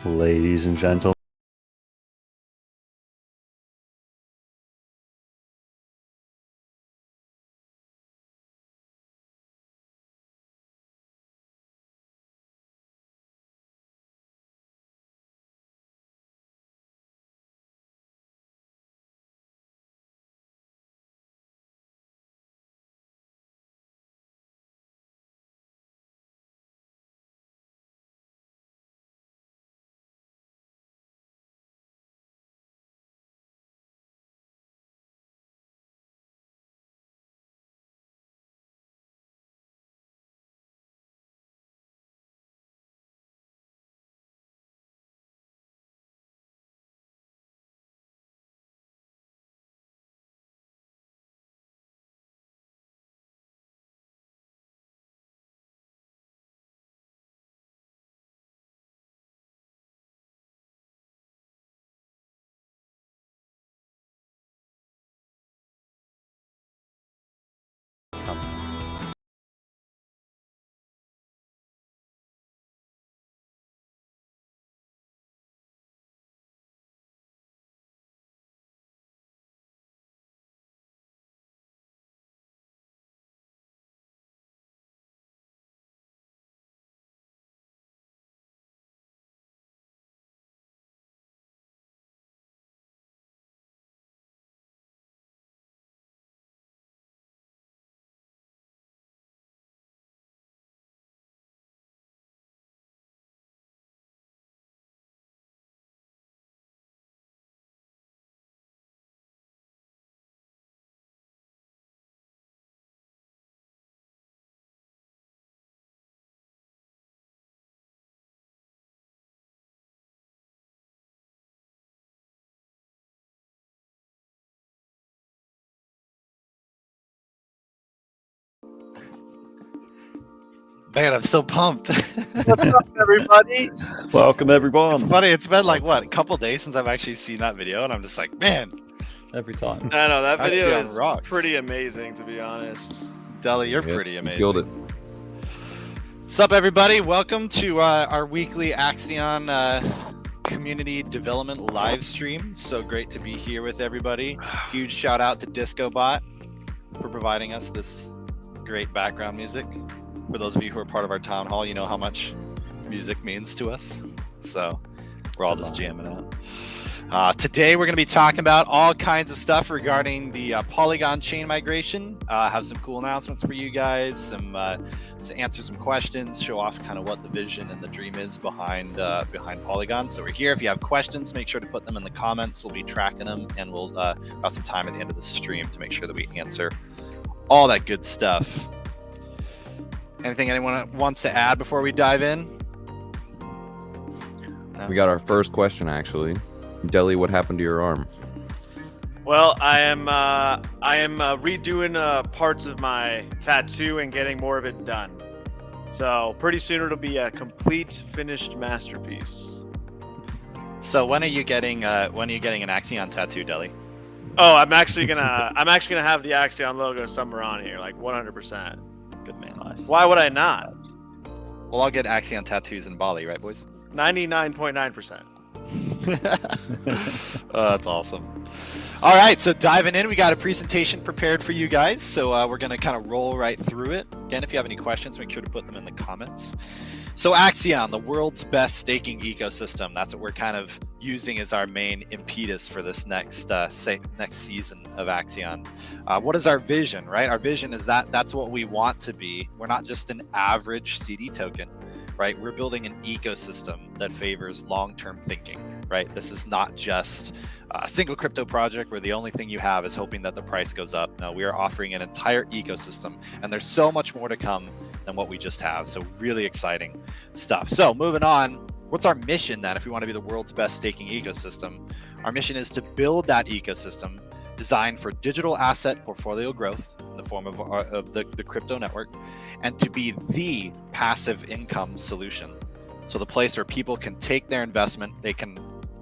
Ladies and gentlemen, Man, I'm so pumped. What's up, everybody? welcome everyone. It's funny. It's been like, what, a couple days since I've actually seen that video, and I'm just like, man. Every time. I know that video Axion is rocks. pretty amazing, to be honest. Deli, you're Yeah, pretty you amazing. killed it. What's up, everybody? Welcome to our weekly Axion community development live stream. So great to be here with everybody. Huge shout out to DiscoBot for providing us this great background music. For those of you who are part of our town hall, you know how much music means to us. So we're all just jamming out. Today we're going to be talking about all kinds of stuff regarding the Polygon chain migration. Have some cool announcements for you guys, to answer some questions, show off kind of what the vision and the dream is behind Polygon. So we're here. If you have questions, make sure to put them in the comments. We'll be tracking them, and we'll have some time at the end of the stream to make sure that we answer all that good stuff. Anything anyone wants to add before we dive in? No? We got our first question, actually. Deli, what happened to your arm? Well, I am redoing parts of my tattoo and getting more of it done. So pretty soon it'll be a complete, finished masterpiece. So when are you getting an Axion tattoo, Deli? Oh, I'm actually gonna have the Axion logo somewhere on here, like 100%. Good man. Nice. Why would I not? Well, I'll get Axion tattoos in Bali, right, boys? 99.9%. That's awesome. All right, so diving in, we got a presentation prepared for you guys. So we're going to kind of roll right through it. Again, if you have any questions, make sure to put them in the comments. So Axion, the world's best staking ecosystem. That's what we're kind of using as our main impetus for this next season of Axion. What is our vision, right? Our vision is that's what we want to be. We're not just an average CD token, right? We're building an ecosystem that favors long-term thinking, right? This is not just a single crypto project where the only thing you have is hoping that the price goes up. No, we are offering an entire ecosystem, and there's so much more to come than what we just have. So really exciting stuff. So moving on, what's our mission then if we want to be the world's best staking ecosystem? Our mission is to build that ecosystem designed for digital asset portfolio growth in the form of the crypto network, and to be the passive income solution. So the place where people can take their investment, they can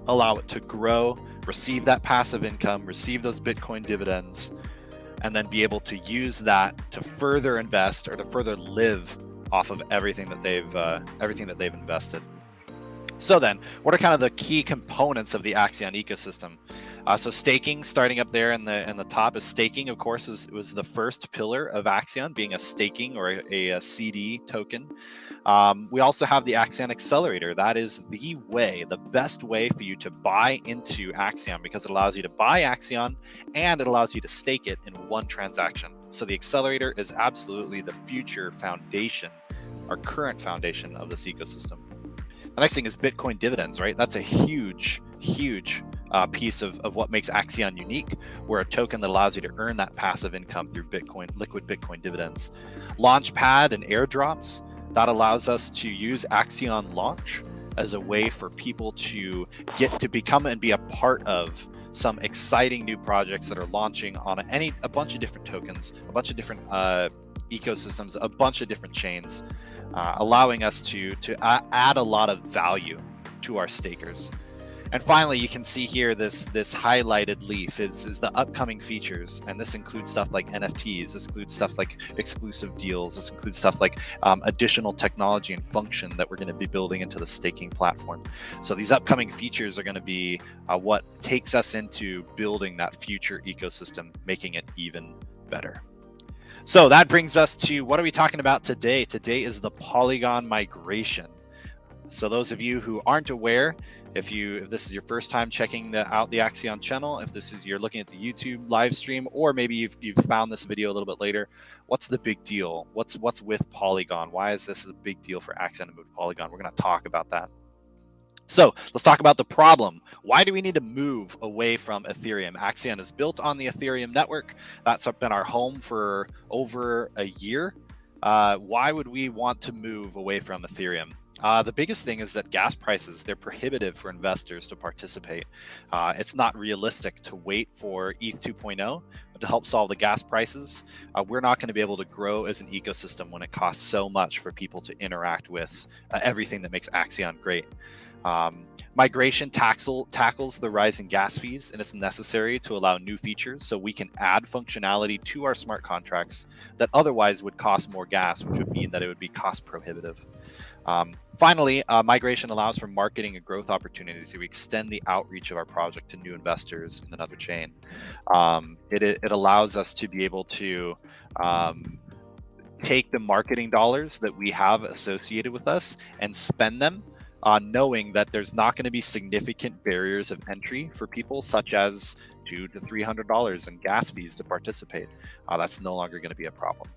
allow it to grow, receive that passive income, receive those Bitcoin dividends, and then be able to use that to further invest or to further live off of everything that they've invested. So then, what are kind of the key components of the Axion ecosystem? So staking, starting up there in the top, is staking. Of course, was the first pillar of Axion, being a staking or a CD token. We also have the Axion Accelerator. That is the best way for you to buy into Axion, because it allows you to buy Axion and it allows you to stake it in one transaction. So the Accelerator is absolutely the future foundation, our current foundation of this ecosystem. The next thing is Bitcoin dividends, right? That's a huge piece of what makes Axion unique. We're a token that allows you to earn that passive income through liquid Bitcoin dividends. Launchpad and airdrops, that allows us to use Axion Launch as a way for people to get to become and be a part of some exciting new projects that are launching on a bunch of different tokens, a bunch of different ecosystems, a bunch of different chains, allowing us to add a lot of value to our stakers. And finally, you can see here this highlighted leaf is the upcoming features, and this includes stuff like NFTs, this includes stuff like exclusive deals, this includes stuff like additional technology and function that we're going to be building into the staking platform. So these upcoming features are going to be what takes us into building that future ecosystem, making it even better. So that brings us to, what are we talking about today? Today is the Polygon migration. So those of you who aren't aware, if this is your first time checking out the Axion channel, if you're looking at the YouTube live stream, or maybe you've found this video a little bit later, what's the big deal? What's with Polygon? Why is this a big deal for Axion to move to Polygon? We're going to talk about that. So let's talk about the problem. Why do we need to move away from Ethereum? Axion is built on the Ethereum network. That's been our home for over a year. Why would we want to move away from Ethereum? The biggest thing is that gas prices, they're prohibitive for investors to participate. It's not realistic to wait for ETH 2.0 to help solve the gas prices. We're not going to be able to grow as an ecosystem when it costs so much for people to interact with everything that makes Axion great. Migration tackles the rise in gas fees, and it's necessary to allow new features so we can add functionality to our smart contracts that otherwise would cost more gas, which would mean that it would be cost prohibitive. Finally, migration allows for marketing and growth opportunities to extend the outreach of our project to new investors in another chain. It allows us to be able to take the marketing dollars that we have associated with us and spend them knowing that there's not going to be significant barriers of entry for people, such as $200 to $300 in gas fees to participate. That's no longer going to be a problem.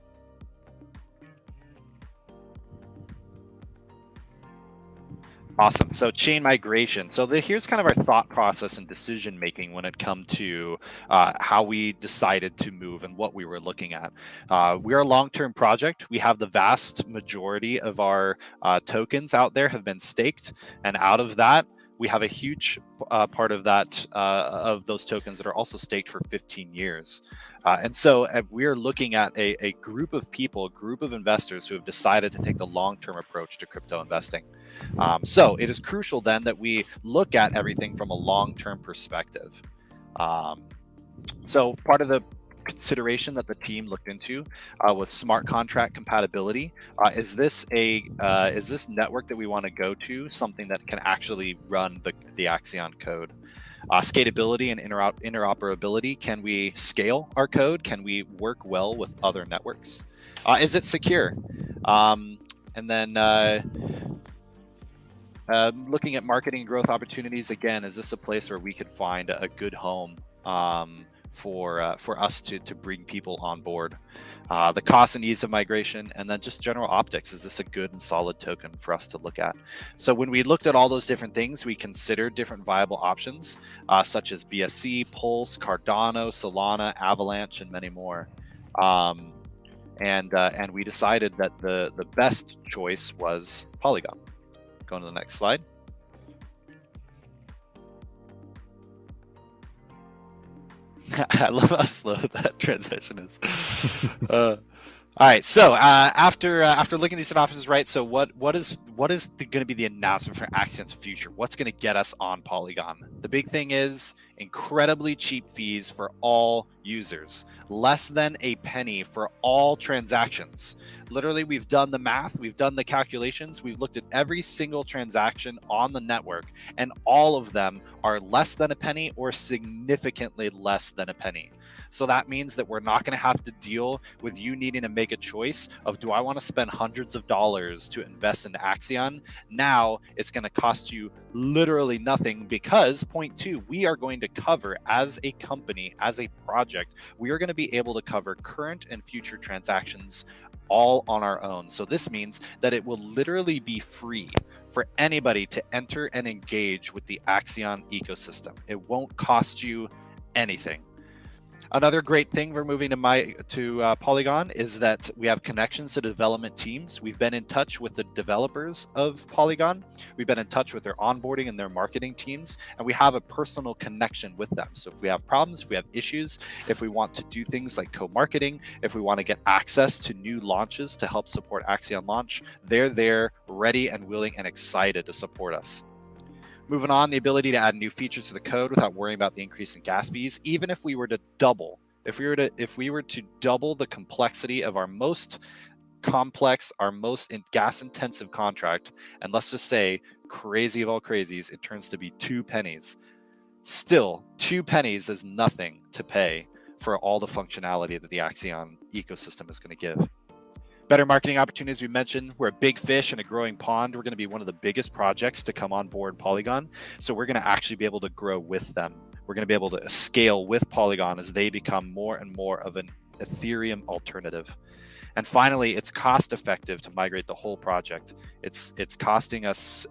Awesome. So chain migration. So here's kind of our thought process and decision making when it comes to how we decided to move and what we were looking at. We're a long-term project. We have the vast majority of our tokens out there have been staked, and out of that, we have a huge part of that of those tokens that are also staked for 15 years. And so we're looking at a group of people, a group of investors who have decided to take the long-term approach to crypto investing. So it is crucial then that we look at everything from a long-term perspective. So part of the consideration that the team looked into was smart contract compatibility. Is this network that we want to go to something that can actually run the Axion code? Scalability and interoperability. Can we scale our code? Can we work well with other networks? Is it secure? And then looking at marketing and growth opportunities, again, is this a place where we could find a good home for us to bring people on board? The cost and ease of migration, and then just general optics. Is this a good and solid token for us to look at? So when we looked at all those different things, we considered different viable options, such as BSC, Pulse, Cardano, Solana, Avalanche, and many more. And we decided that the best choice was Polygon. Going to the next slide. I love how slow that transition is. All right, so after looking at these options, right? So what what is going to be the announcement for Axion's future? What's going to get us on Polygon? The big thing is incredibly cheap fees for all users, less than a penny for all transactions. Literally, we've done the math, we've done the calculations, we've looked at every single transaction on the network, and all of them are less than a penny or significantly less than a penny. So that means that we're not going to have to deal with you needing to make a choice of, do I want to spend hundreds of dollars to invest in Axion? Now it's going to cost you literally nothing, because point two, we are going to cover, as a company, as a project, we are going to be able to cover current and future transactions all on our own. So this means that it will literally be free for anybody to enter and engage with the Axion ecosystem. It won't cost you anything. Another great thing for moving to Polygon is that we have connections to development teams. We've been in touch with the developers of Polygon. We've been in touch with their onboarding and their marketing teams, and we have a personal connection with them. So if we have problems, if we have issues, if we want to do things like co-marketing, if we want to get access to new launches to help support Axion launch, they're there, ready and willing and excited to support us. Moving on, the ability to add new features to the code without worrying about the increase in gas fees. Even if we were to double, if we were to double the complexity of our most complex, our most gas intensive contract, and let's just say crazy of all crazies, it turns to be 2 pennies. Still, 2 pennies is nothing to pay for all the functionality that the Axion ecosystem is going to give. Better marketing opportunities, we mentioned. We're a big fish in a growing pond. We're going to be one of the biggest projects to come on board Polygon. So we're going to actually be able to grow with them. We're going to be able to scale with Polygon as they become more and more of an Ethereum alternative. And finally, it's cost effective to migrate the whole project. It's costing us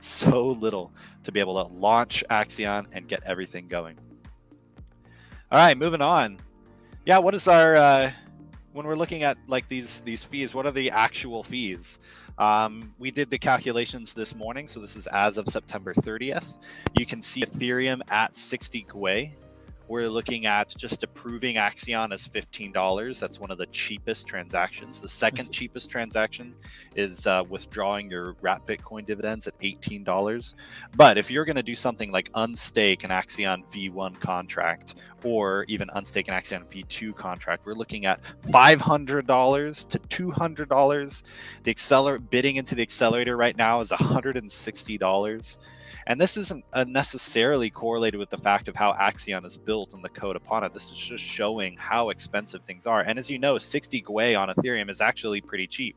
so little to be able to launch Axion and get everything going. All right, moving on. Yeah, what is our... when we're looking at like these fees, what are the actual fees? We did the calculations this morning, so this is as of September 30th. You can see Ethereum at 60 GUI. We're looking at just approving Axion as $15. That's one of the cheapest transactions. The second cheapest transaction is withdrawing your wrap Bitcoin dividends at $18. But if you're going to do something like unstake an Axion V1 contract, or even unstake an Axion V2 contract, we're looking at $500 to $200. The bidding into the accelerator right now is $160. And this isn't necessarily correlated with the fact of how Axion is built and the code upon it. This is just showing how expensive things are. And as you know, 60 GUI on Ethereum is actually pretty cheap.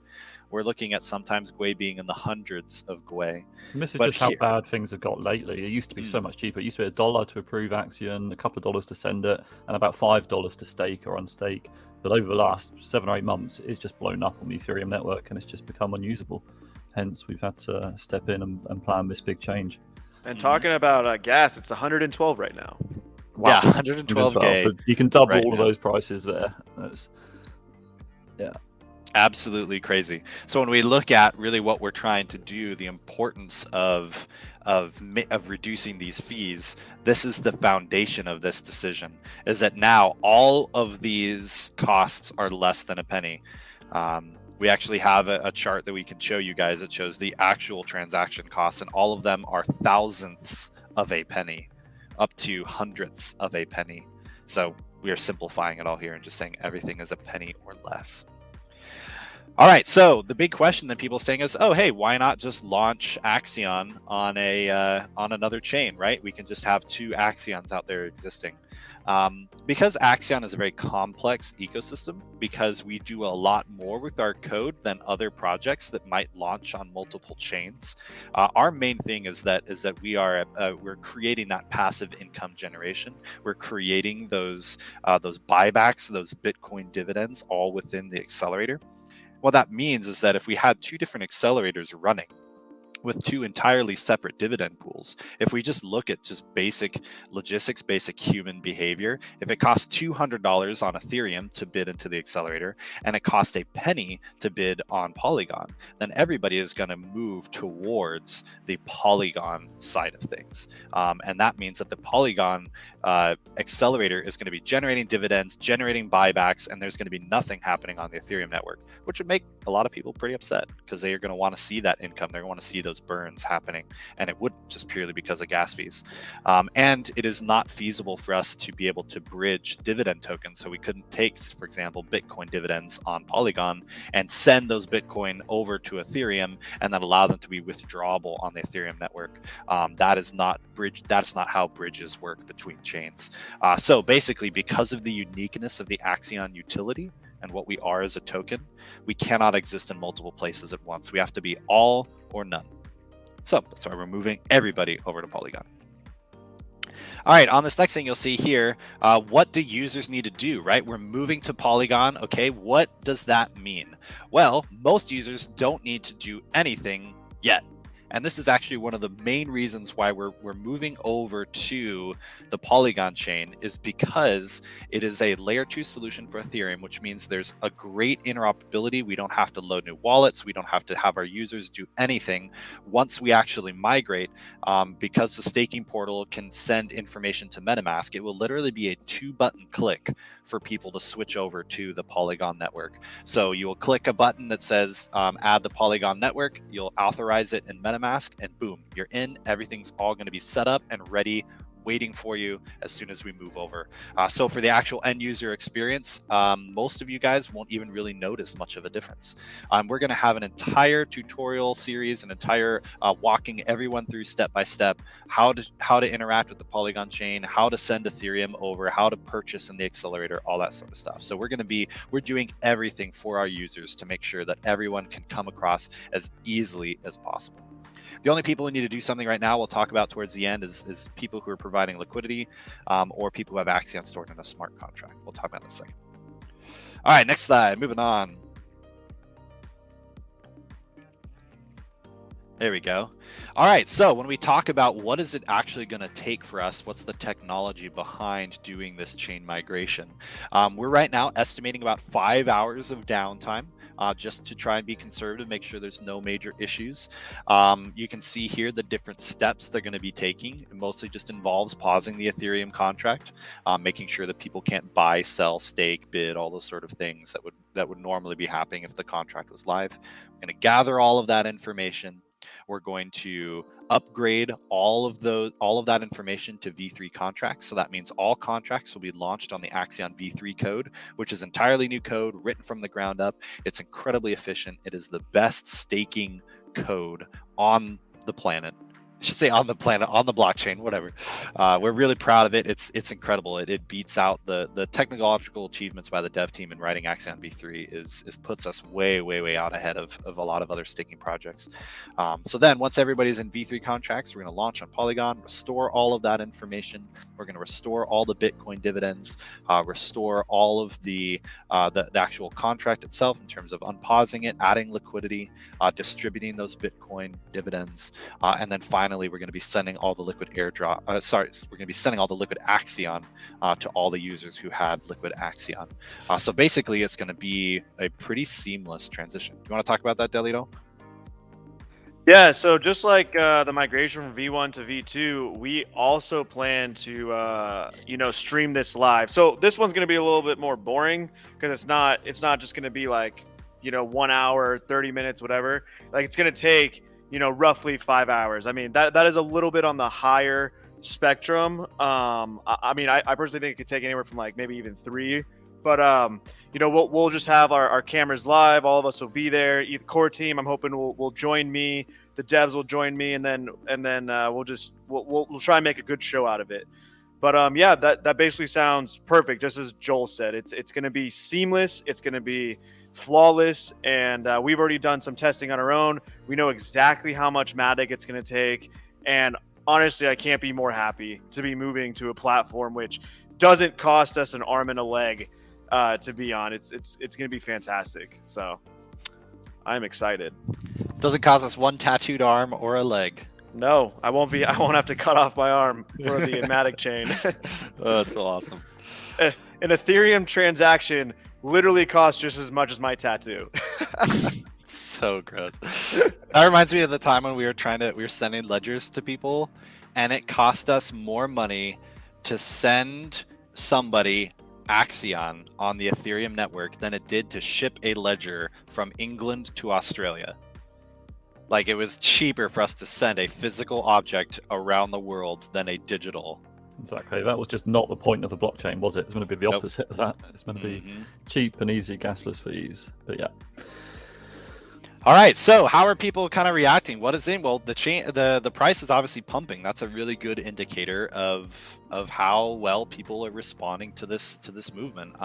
We're looking at sometimes GUI being in the hundreds of GUI. And this is just how bad things have got lately. It used to be so much cheaper. It used to be $1 to approve Axion, a couple of dollars to send it, and about $5 to stake or unstake. But over the last 7 or 8 months, it's just blown up on the Ethereum network, and it's just become unusable. Hence, we've had to step in and plan this big change. And talking about gas, it's 112 right now. Wow. Yeah, 112 K. So you can double all of those prices there. Yeah. Absolutely crazy. So when we look at really what we're trying to do, the importance of reducing these fees, this is the foundation of this decision, is that now all of these costs are less than a penny. We actually have a chart that we can show you guys that shows the actual transaction costs, and all of them are thousandths of a penny, up to hundredths of a penny. So we are simplifying it all here and just saying everything is a penny or less. All right, so the big question that people are saying is, oh, hey, why not just launch Axion on another chain, right? We can just have 2 Axions out there existing. Because Axion is a very complex ecosystem, because we do a lot more with our code than other projects that might launch on multiple chains. Our main thing is that we're creating that passive income generation. We're creating those buybacks, those Bitcoin dividends, all within the accelerator. What that means is that if we had 2 different accelerators running, with two entirely separate dividend pools. If we just look at just basic logistics, basic human behavior, if it costs $200 on Ethereum to bid into the accelerator and it costs a penny to bid on Polygon, then everybody is going to move towards the Polygon side of things. And that means that the Polygon accelerator is going to be generating dividends, generating buybacks, and there's going to be nothing happening on the Ethereum network, which would make a lot of people pretty upset because they are going to want to see that income. They're going to want to see those burns happening, and it wouldn't just purely because of gas fees. And it is not feasible for us to be able to bridge dividend tokens. So we couldn't take, for example, Bitcoin dividends on Polygon and send those Bitcoin over to Ethereum and then allow them to be withdrawable on the Ethereum network. That is not how bridges work between chains. So basically, because of the uniqueness of the Axion utility and what we are as a token, we cannot exist in multiple places at once. We have to be all or none. So that's why we're moving everybody over to Polygon. All right, on this next thing you'll see here, what do users need to do, right? We're moving to Polygon. Okay, what does that mean? Well, most users don't need to do anything yet. And this is actually one of the main reasons why we're moving over to the Polygon chain, is because it is a layer 2 solution for Ethereum, which means there's a great interoperability. We don't have to load new wallets. We don't have to have our users do anything. Once we actually migrate, because the staking portal can send information to MetaMask, it will literally be a 2-button click for people to switch over to the Polygon network. So you will click a button that says add the Polygon network. You'll authorize it in MetaMask, and boom, you're in. Everything's all going to be set up and ready, waiting for you as soon as we move over. So for the actual end user experience, most of you guys won't even really notice much of a difference. We're going to have an entire tutorial series, an entire walking everyone through step by step how to interact with the Polygon chain, how to send Ethereum over, how to purchase in the accelerator, all that sort of stuff. So we're doing everything for our users to make sure that everyone can come across as easily as possible. The only people who need to do something right now, we'll talk about towards the end, is people who are providing liquidity or people who have Axion stored in a smart contract. We'll talk about that in a second. All right, next slide, moving on. There we go. All right, so when we talk about what is it actually going to take for us, what's the technology behind doing this chain migration? We're right now estimating about 5 hours of downtime. Just to try and be conservative, make sure there's no major issues. You can see here the different steps they're going to be taking. It mostly just involves pausing the Ethereum contract, making sure that people can't buy, sell, stake, bid, all those sort of things that would normally be happening if the contract was live. We're going to gather all of that information. We're going to upgrade all of that information to V3 contracts. So that means all contracts will be launched on the Axion V3 code, which is entirely new code written from the ground up. It's incredibly efficient. It is the best staking code on the planet. I should say on the planet, on the blockchain, whatever. We're really proud of it. It's incredible. It beats out the technological achievements by the dev team in writing Axion V3 is puts us way out ahead of a lot of other staking projects. So then once everybody's in V3 contracts, we're going to launch on Polygon, restore all of that information. We're going to restore all the Bitcoin dividends, restore all of the actual contract itself in terms of unpausing it, adding liquidity, distributing those Bitcoin dividends, and then finally we're going to be sending all the liquid airdrop. We're going to be sending all the liquid Axion to all the users who had liquid Axion. So basically, it's going to be a pretty seamless transition. Do you want to talk about that, Delito? Yeah, so just like the migration from V1 to V2, we also plan to stream this live. So this one's going to be a little bit more boring because it's not just going to be like 1 hour, 30 minutes, whatever. Like it's going to take roughly 5 hours. I mean that is a little bit on the higher spectrum. I personally think it could take anywhere from like maybe even 3. But we'll just have our cameras live. All of us will be there. The core team, I'm hoping will join me. The devs will join me, and then we'll try and make a good show out of it. But that basically sounds perfect. Just as Joel said, it's going to be seamless. It's going to be flawless, and we've already done some testing on our own. We know exactly how much Matic it's going to take, and honestly, I can't be more happy to be moving to a platform which doesn't cost us an arm and a leg to be on. It's going to be fantastic. So I'm excited. Doesn't cost us one tattooed arm or a leg. No, I won't have to cut off my arm for the Matic chain. Oh, that's so awesome. An Ethereum transaction literally costs just as much as my tattoo. So gross. That reminds me of the time when we were sending ledgers to people, and it cost us more money to send somebody Axion on the Ethereum network than it did to ship a ledger from England to Australia. Like, it was cheaper for us to send a physical object around the world than a digital. Exactly. That was just not the point of the blockchain, was it? It's going to be the Nope. opposite of that. It's going to be cheap and easy, gasless fees. But yeah. All right, so how are people kind of reacting? What is in? Well, the price is obviously pumping. That's a really good indicator of how well people are responding to this movement.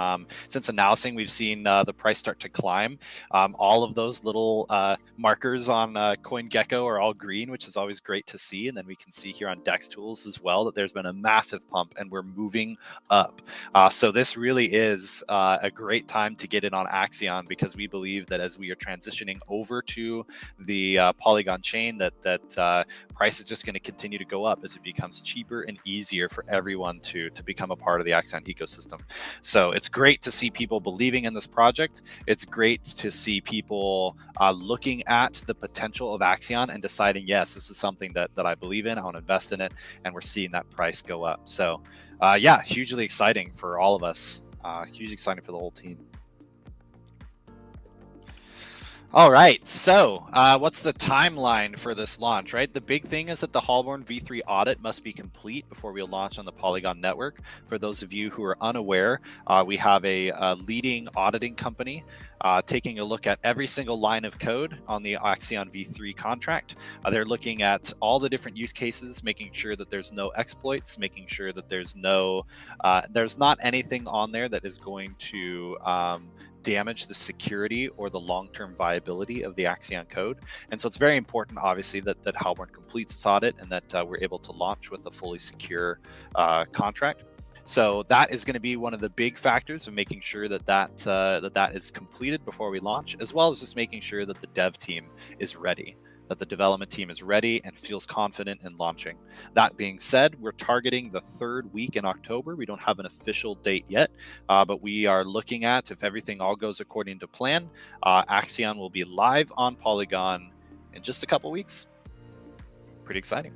Since announcing, we've seen the price start to climb. All of those little markers on CoinGecko are all green, which is always great to see. And then we can see here on Dex Tools as well that there's been a massive pump, and we're moving up. So this really is a great time to get in on Axion, because we believe that as we are transitioning over to the Polygon chain, that price is just going to continue to go up as it becomes cheaper and easier for everyone to become a part of the Axion ecosystem. So it's great to see people believing in this project. It's great to see people looking at the potential of Axion and deciding, yes, this is something that I believe in, I want to invest in it, and we're seeing that price go up. So yeah, hugely exciting for all of us, hugely exciting for the whole team. All right, so what's the timeline for this launch, right? The big thing is that the Hallborn V3 audit must be complete before we launch on the Polygon network. For those of you who are unaware, we have a leading auditing company taking a look at every single line of code on the Axion V3 contract. They're looking at all the different use cases, making sure that there's no exploits, making sure that there's not anything on there that is going to damage the security or the long-term viability of the Axion code. And so it's very important, obviously, that Hallborn completes its audit and that we're able to launch with a fully secure contract. So that is going to be one of the big factors of making sure that is completed before we launch, as well as just making sure that the dev team is ready, that the development team is ready and feels confident in launching. That being said, we're targeting the 3rd week in October. We don't have an official date yet, but we are looking at, if everything all goes according to plan, Axion will be live on Polygon in just a couple weeks. Pretty exciting.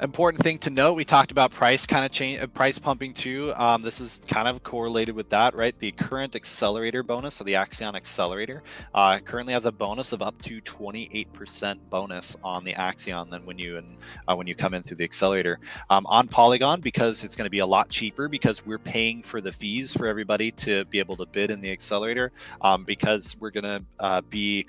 Important thing to note, we talked about price pumping too. This is kind of correlated with that, right? The current accelerator bonus, so the Axion accelerator, currently has a bonus of up to 28% bonus on the Axion than when you come in through the accelerator. On Polygon, because it's going to be a lot cheaper, because we're paying for the fees for everybody to be able to bid in the accelerator, because we're going to be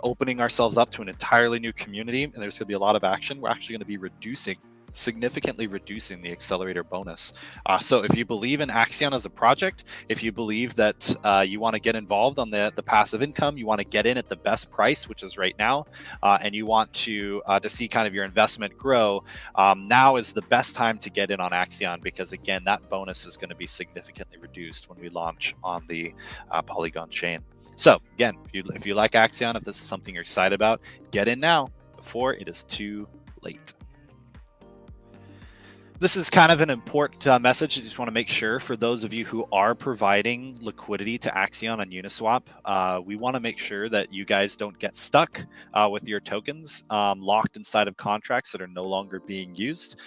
opening ourselves up to an entirely new community, and there's going to be a lot of action. We're actually going to be significantly reducing the accelerator bonus. So if you believe in Axion as a project, if you believe that you want to get involved on the passive income, you want to get in at the best price, which is right now, and you want to see kind of your investment grow, now is the best time to get in on Axion, because again, that bonus is going to be significantly reduced when we launch on the Polygon chain. So again, if you like Axion, if this is something you're excited about, get in now before it is too late. This is kind of an important message. I just want to make sure for those of you who are providing liquidity to Axion on Uniswap, we want to make sure that you guys don't get stuck with your tokens locked inside of contracts that are no longer being used.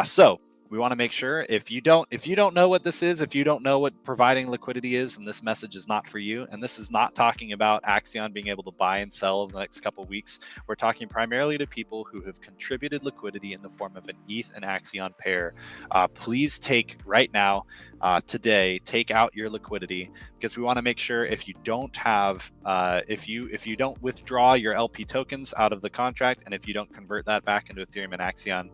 So we want to make sure if you don't know what this is, if you don't know what providing liquidity is, and this message is not for you, and this is not talking about Axion being able to buy and sell over the next couple of weeks. We're talking primarily to people who have contributed liquidity in the form of an ETH and Axion pair. Please take right now, today, take out your liquidity, because we want to make sure if you don't have, if you don't withdraw your LP tokens out of the contract, and if you don't convert that back into Ethereum and Axion,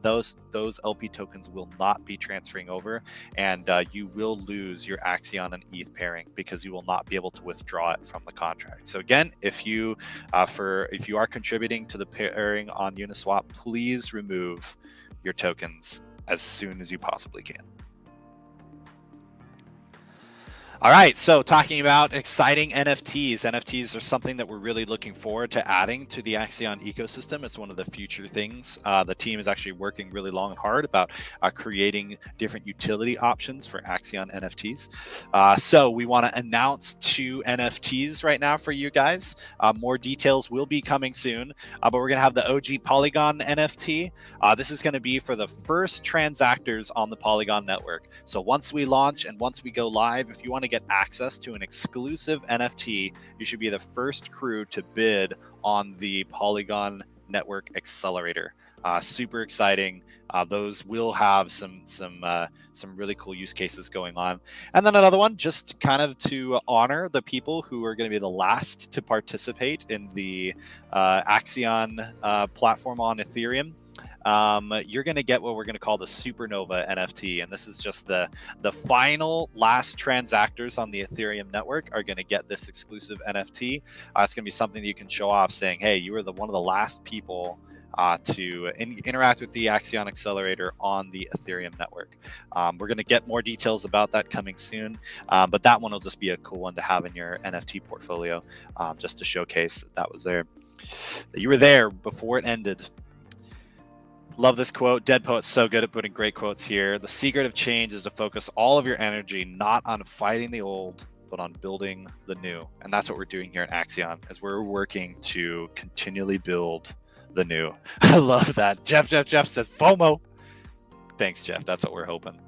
those LP tokens will not be transferring over, and you will lose your Axion and ETH pairing, because you will not be able to withdraw it from the contract. So again, if you are contributing to the pairing on Uniswap, please remove your tokens as soon as you possibly can. All right, so talking about exciting NFTs. NFTs are something that we're really looking forward to adding to the Axion ecosystem. It's one of the future things. The team is actually working really long and hard about creating different utility options for Axion NFTs. So we want to announce 2 NFTs right now for you guys. More details will be coming soon, but we're going to have the OG Polygon NFT. This is going to be for the first transactors on the Polygon network. So once we launch and once we go live, if you want to get access to an exclusive NFT, you should be the first crew to bid on the Polygon Network Accelerator. Super exciting. Those will have some really cool use cases going on. And then another one, just kind of to honor the people who are going to be the last to participate in the Axion platform on Ethereum. You're going to get what we're going to call the Supernova NFT. And this is just the final last transactors on the Ethereum network are going to get this exclusive NFT. It's going to be something that you can show off saying, hey, you were one of the last people to interact with the Axion Accelerator on the Ethereum network. We're going to get more details about that coming soon, but that one will just be a cool one to have in your NFT portfolio, just to showcase that was there, that you were there before it ended. Love this quote. Dead Poet's so good at putting great quotes here. The secret of change is to focus all of your energy not on fighting the old, but on building the new. And that's what we're doing here at Axion, as we're working to continually build the new. I love that. Jeff says FOMO. Thanks, Jeff. That's what we're hoping.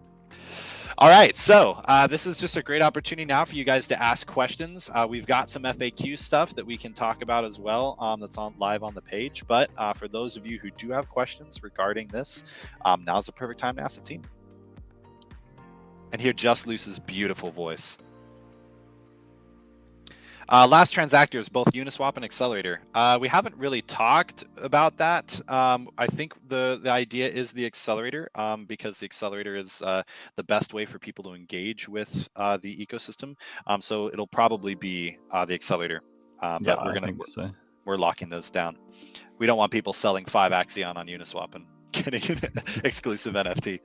All right, so this is just a great opportunity now for you guys to ask questions. We've got some FAQ stuff that we can talk about as well, that's live on the page. But for those of you who do have questions regarding this, now's the perfect time to ask the team. And hear Just Loose's beautiful voice. Last transactors, both Uniswap and Accelerator. We haven't really talked about that. I think the idea is the Accelerator, because the Accelerator is the best way for people to engage with the ecosystem. So it'll probably be the Accelerator. But we're locking those down. We don't want people selling 5 Axion on Uniswap and getting an exclusive NFT.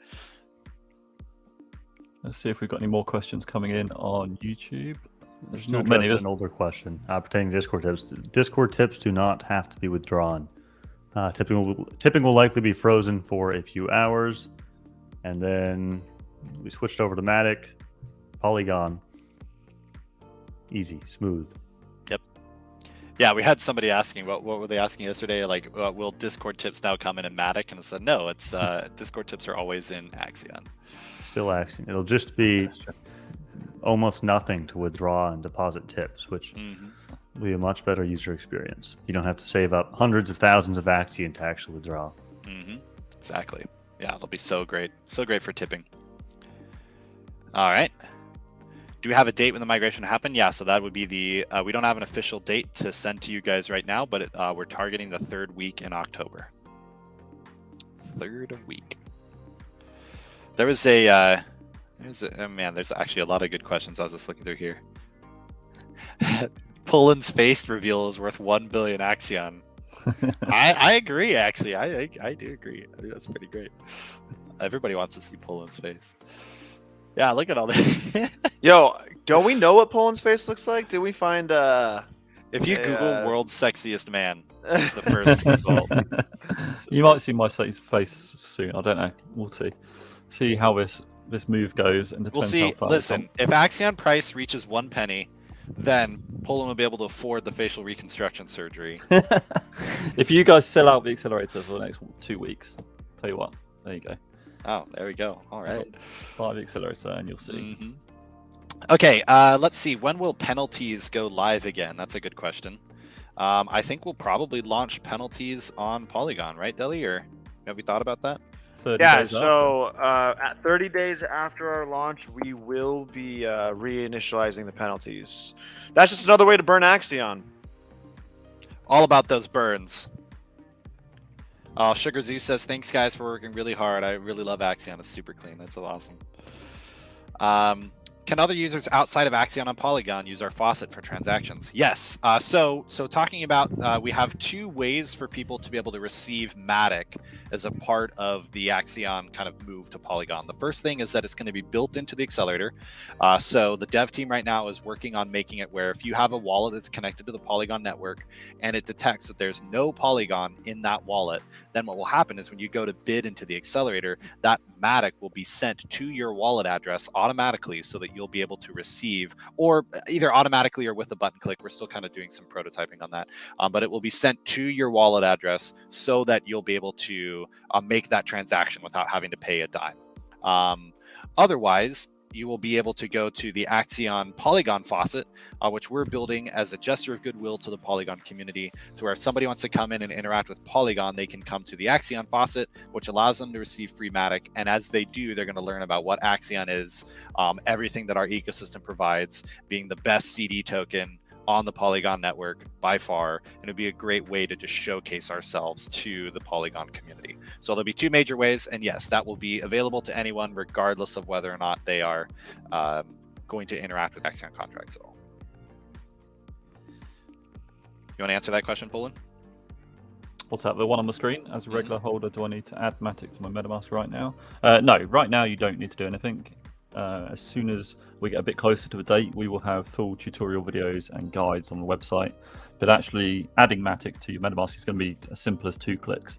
Let's see if we've got any more questions coming in on YouTube. There's not many. An older question pertaining to Discord tips. Discord tips do not have to be withdrawn. Tipping will likely be frozen for a few hours, and then we switched over to Matic, Polygon. Easy, smooth. Yep. Yeah, we had somebody asking what were they asking yesterday? Like, will Discord tips now come in Matic? And I said no. It's Discord tips are always in Axion. Still Axion. It'll just be almost nothing to withdraw and deposit tips, which will be a much better user experience. You don't have to save up hundreds of thousands of Axion to actually withdraw. Exactly. Yeah, it'll be so great. So great for tipping. All right. Do we have a date when the migration happened? Yeah, so that would be the, we don't have an official date to send to you guys right now, but we're targeting the 3rd week in October. 3rd week. There was there's actually a lot of good questions. I was just looking through here. Poland's face reveal is worth 1 billion Axion. I agree, actually. I do agree. I think that's pretty great. Everybody wants to see Poland's face. Yeah, look at all that. Yo, don't we know what Poland's face looks like? Did we find if you Google world's sexiest man, it's the first result. You might see my face soon. I don't know. We'll see. See how this move goes, and we'll see. Listen, if Axion price reaches 1 penny, then Poland will be able to afford the facial reconstruction surgery. If you guys sell out the accelerator for the next 2 weeks, tell you what, there you go. Oh, there we go. All right. Buy the accelerator and you'll see. Okay, let's see. When will penalties go live again? That's a good question. I think we'll probably launch penalties on Polygon, right, Deli? Or have you thought about that? Yeah, so at 30 days after our launch, we will be reinitializing the penalties. That's just another way to burn Axion. All about those burns. Sugar Zoo says, thanks guys for working really hard. I really love Axion. It's super clean. That's so awesome. Can other users outside of Axion on Polygon use our faucet for transactions? Yes. So talking about, we have 2 ways for people to be able to receive Matic as a part of the Axion kind of move to Polygon. The first thing is that it's going to be built into the accelerator. So the dev team right now is working on making it where if you have a wallet that's connected to the Polygon network and it detects that there's no Polygon in that wallet, then what will happen is when you go to bid into the accelerator, that Matic will be sent to your wallet address automatically so that you'll be able to receive, or either automatically or with a button click. We're still kind of doing some prototyping on that, but it will be sent to your wallet address so that you'll be able to make that transaction without having to pay a dime. Otherwise, you will be able to go to the Axion Polygon faucet, which we're building as a gesture of goodwill to the Polygon community, to where if somebody wants to come in and interact with Polygon, they can come to the Axion faucet, which allows them to receive free Matic. And as they do, they're going to learn about what Axion is, everything that our ecosystem provides, being the best CD token on the Polygon network by far, and it'd be a great way to just showcase ourselves to the Polygon community. So there'll be 2 major ways, and yes, that will be available to anyone regardless of whether or not they are going to interact with Axion contracts at all. You want to answer that question, Poland? What's that, the one on the screen? As a regular holder, do I need to add Matic to my MetaMask right now? No, right now you don't need to do anything. As soon as we get a bit closer to the date, we will have full tutorial videos and guides on the website. But actually adding Matic to your MetaMask is going to be as simple as 2 clicks.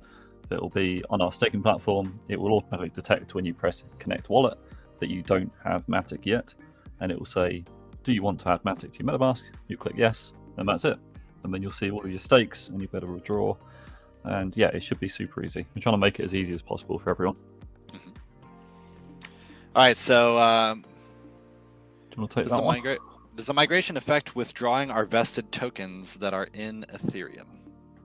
It will be on our staking platform. It will automatically detect when you press connect wallet that you don't have Matic yet. And it will say, do you want to add Matic to your MetaMask? You click yes, and that's it. And then you'll see all of your stakes and you better withdraw. And yeah, it should be super easy. We're trying to make it as easy as possible for everyone. All right, so Do you want to take does, that one? does the migration affect withdrawing our vested tokens that are in Ethereum?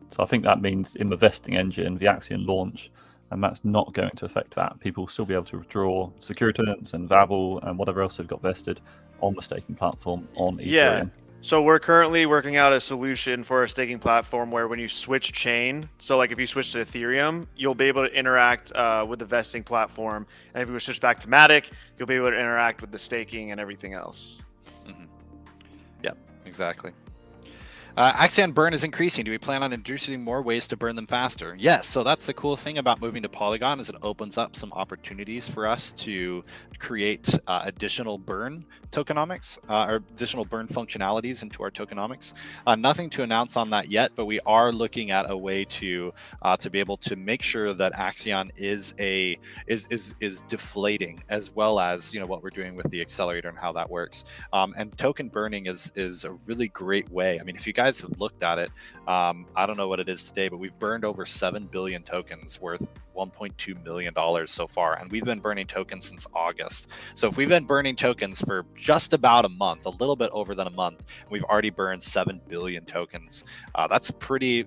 So I think that means in the vesting engine, the Axion launch, and that's not going to affect that. People will still be able to withdraw Securitas and Babel and whatever else they've got vested on the staking platform on Ethereum. Yeah. So we're currently working out a solution for a staking platform where when you switch chain, so like if you switch to Ethereum, you'll be able to interact with the vesting platform. And if you switch back to Matic, you'll be able to interact with the staking and everything else. Yep, exactly. Axion burn is increasing. Do we plan on introducing more ways to burn them faster? Yes. So that's the cool thing about moving to Polygon, is it opens up some opportunities for us to create additional burn tokenomics or additional burn functionalities into our tokenomics. Nothing to announce on that yet, but we are looking at a way to be able to make sure that Axion is deflating, as well as what we're doing with the accelerator and how that works. And token burning is a really great way. I mean, if you guys have looked at it, I don't know what it is today, but we've burned over 7 billion tokens worth $1.2 million so far, and we've been burning tokens since August. So if we've been burning tokens for just about a month, a little bit over than a month, we've already burned 7 billion tokens. That's pretty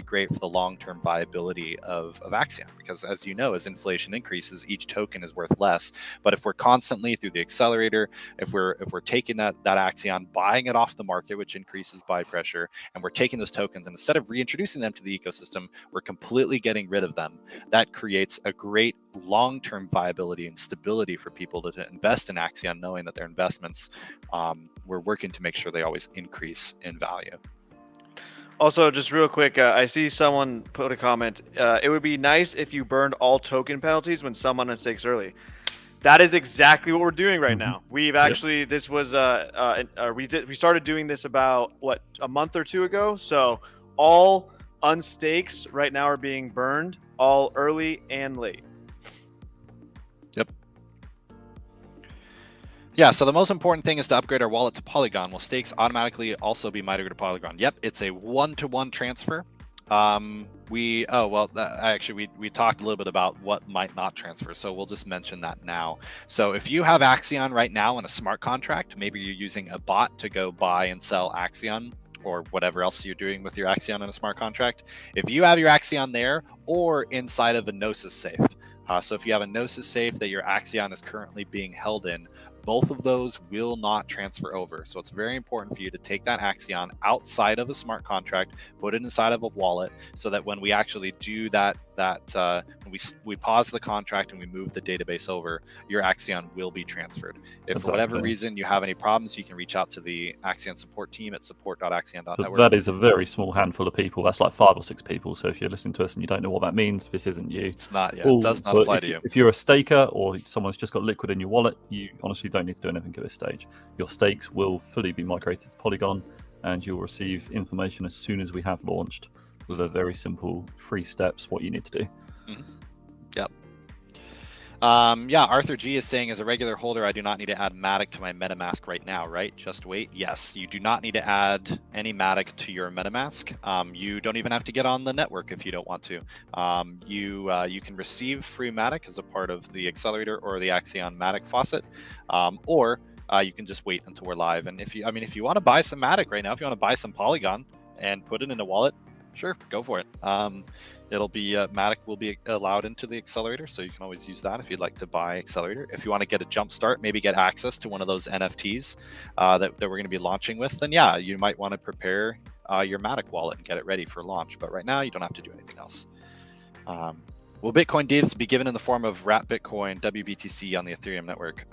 great for the long-term viability of Axion, because as you know, as inflation increases, each token is worth less. But if we're constantly through the accelerator, if we're taking that Axion, buying it off the market, which increases buy pressure, and we're taking those tokens, and instead of reintroducing them to the ecosystem, we're completely getting rid of them. That creates a great long-term viability and stability for people to invest in Axion, knowing that their investments, we're working to make sure they always increase in value. Also, just real quick, I see someone put a comment. It would be nice if you burned all token penalties when someone unstakes early. That is exactly what we're doing right now. We've actually, this was we started doing this about a month or 2 ago. So all unstakes right now are being burned, all early and late. Yep. Yeah, so the most important thing is to upgrade our wallet to Polygon. Will stakes automatically also be migrated to Polygon? Yep, it's a 1-to-1 transfer. We talked a little bit about what might not transfer, so we'll just mention that now. So if you have Axion right now in a smart contract, maybe you're using a bot to go buy and sell Axion, or whatever else you're doing with your Axion in a smart contract. If you have your Axion there, or inside of a Gnosis safe, so if you have a Gnosis safe that your Axion is currently being held in, both of those will not transfer over. So it's very important for you to take that Axion outside of a smart contract, put it inside of a wallet, so that when we actually do that when we pause the contract and we move the database over, your Axion will be transferred. If for whatever reason you have any problems, you can reach out to the Axion support team at support.axion.network. That is a very small handful of people. That's like 5 or 6 people. So if you're listening to us and you don't know what that means, this isn't you. It's not. Yeah, it does not apply to you. If you're a staker or someone's just got liquid in your wallet, you honestly don't need to do anything at this stage. Your stakes will fully be migrated to Polygon, and you'll receive information as soon as we have launched, with a very simple 3 steps what you need to do. Yep. Yeah, Arthur G is saying, as a regular holder, I do not need to add Matic to my MetaMask right now, right? Just wait. Yes, you do not need to add any Matic to your MetaMask. You don't even have to get on the network if you don't want to. You can receive free Matic as a part of the accelerator or the Axion Matic faucet, or you can just wait until we're live. And if you want to buy some Matic right now, if you want to buy some Polygon and put it in a wallet, sure, go for it. It'll be Matic will be allowed into the accelerator, so you can always use that if you'd like to buy accelerator. If you want to get a jump start, maybe get access to one of those NFTs that we're going to be launching with, then yeah, you might want to prepare your Matic wallet and get it ready for launch. But right now, you don't have to do anything else. Will Bitcoin divs be given in the form of wrapped Bitcoin WBTC on the Ethereum network?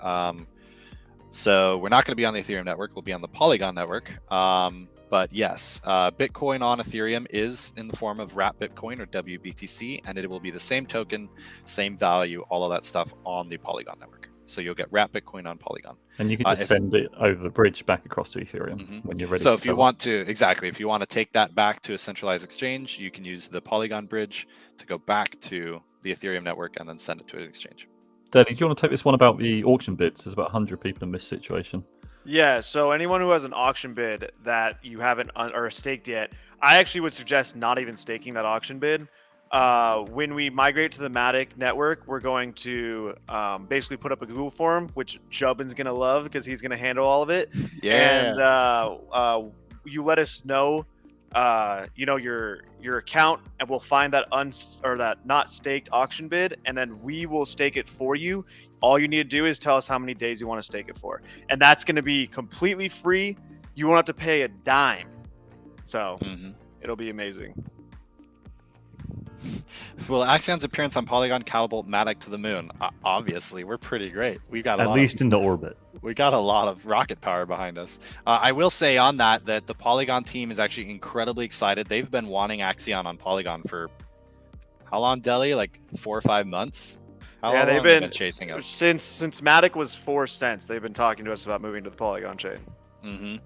So we're not going to be on the Ethereum network. We'll be on the Polygon network. But yes, Bitcoin on Ethereum is in the form of wrapped Bitcoin or WBTC, and it will be the same token, same value, all of that stuff on the Polygon network. So you'll get wrapped Bitcoin on Polygon. And you can just send it over the bridge back across to Ethereum when you're ready. So if you want to, if you want to take that back to a centralized exchange, you can use the Polygon bridge to go back to the Ethereum network and then send it to an exchange. Daddy, do you want to take this one about the auction bids? There's about 100 people in this situation. Yeah, so anyone who has an auction bid that you haven't or staked yet, I actually would suggest not even staking that auction bid. When we migrate to the Matic network, we're going to basically put up a Google form, which Jubbin's going to love because he's going to handle all of it. Yeah. And you let us know, your account, and we'll find that that not staked auction bid, and then we will stake it for you. All you need to do is tell us how many days you want to stake it for, and that's going to be completely free. You won't have to pay a dime, so it'll be amazing. Well, Axion's appearance on Polygon calibrate Matic to the moon. Obviously, we're pretty great. We got at least into orbit. We got a lot of rocket power behind us. I will say on that the Polygon team is actually incredibly excited. They've been wanting Axion on Polygon for how long, Deli? Like 4 or 5 months. How long they've have they been chasing us since Matic was 4 cents. They've been talking to us about moving to the Polygon chain.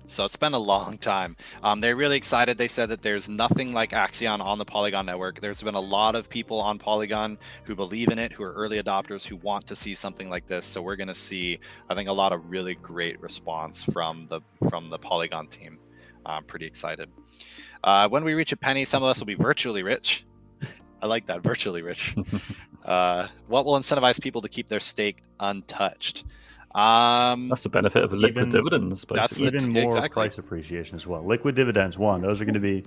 So it's been a long time. They're really excited. They said that there's nothing like Axion on the Polygon network. There's been a lot of people on Polygon who believe in it, who are early adopters, who want to see something like this. So we're going to see, I think, a lot of really great response from the Polygon team. I'm pretty excited. When we reach a penny, some of us will be virtually rich. I like that, virtually rich. What will incentivize people to keep their stake untouched? That's the benefit of a liquid dividends. Basically. That's even more price appreciation as well. Liquid dividends, those are going to be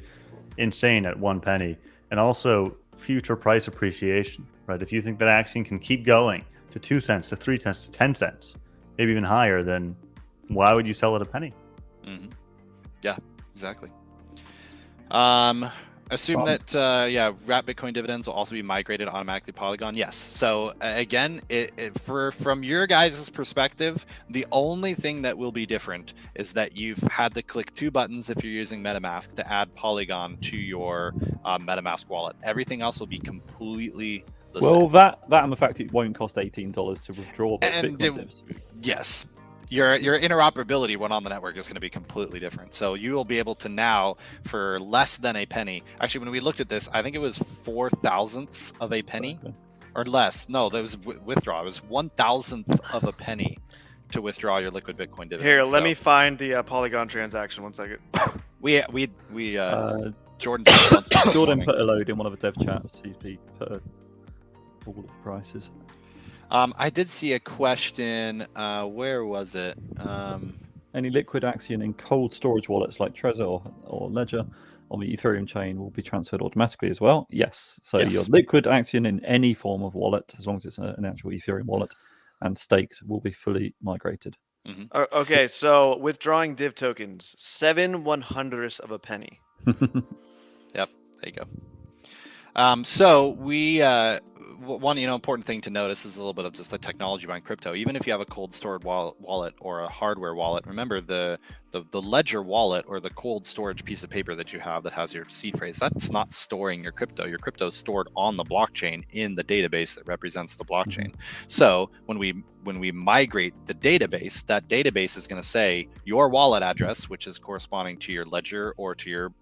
insane at 1 penny, and also future price appreciation. Right? If you think that Axion can keep going to 2 cents, to 3 cents, to 10 cents, maybe even higher, then why would you sell it a penny? Yeah, exactly. Assume that wrapped Bitcoin dividends will also be migrated automatically to Polygon. Yes. So again, from your guys' perspective, the only thing that will be different is that you've had to click 2 buttons if you're using MetaMask to add Polygon to your MetaMask wallet. Everything else will be completely the same. That and the fact it won't cost $18 to withdraw Bitcoin divs. Yes. Your interoperability when on the network is going to be completely different. So you will be able to now, for less than a penny, actually when we looked at this, I think it was 4/1000ths of a penny or less. No, that was withdraw. It was 1/1000th of a penny to withdraw your liquid Bitcoin dividend. Here, let me find the Polygon transaction. 1 second. Jordan put a load in one of the dev chats. He put all the prices. I did see a question. Where was it? Any liquid Axion in cold storage wallets like Trezor or Ledger on the Ethereum chain will be transferred automatically as well. Yes. So your liquid Axion in any form of wallet, as long as it's an actual Ethereum wallet and staked, will be fully migrated. Okay, so withdrawing div tokens, 7/100ths of a penny. Yep, there you go. So we one important thing to notice is a little bit of just the technology behind crypto. Even if you have a cold stored wallet or a hardware wallet, remember the ledger wallet or the cold storage piece of paper that you have that has your seed phrase, that's not storing your crypto. Your crypto is stored on the blockchain in the database that represents the blockchain. So when we migrate the database, that database is going to say your wallet address, which is corresponding to your ledger or to your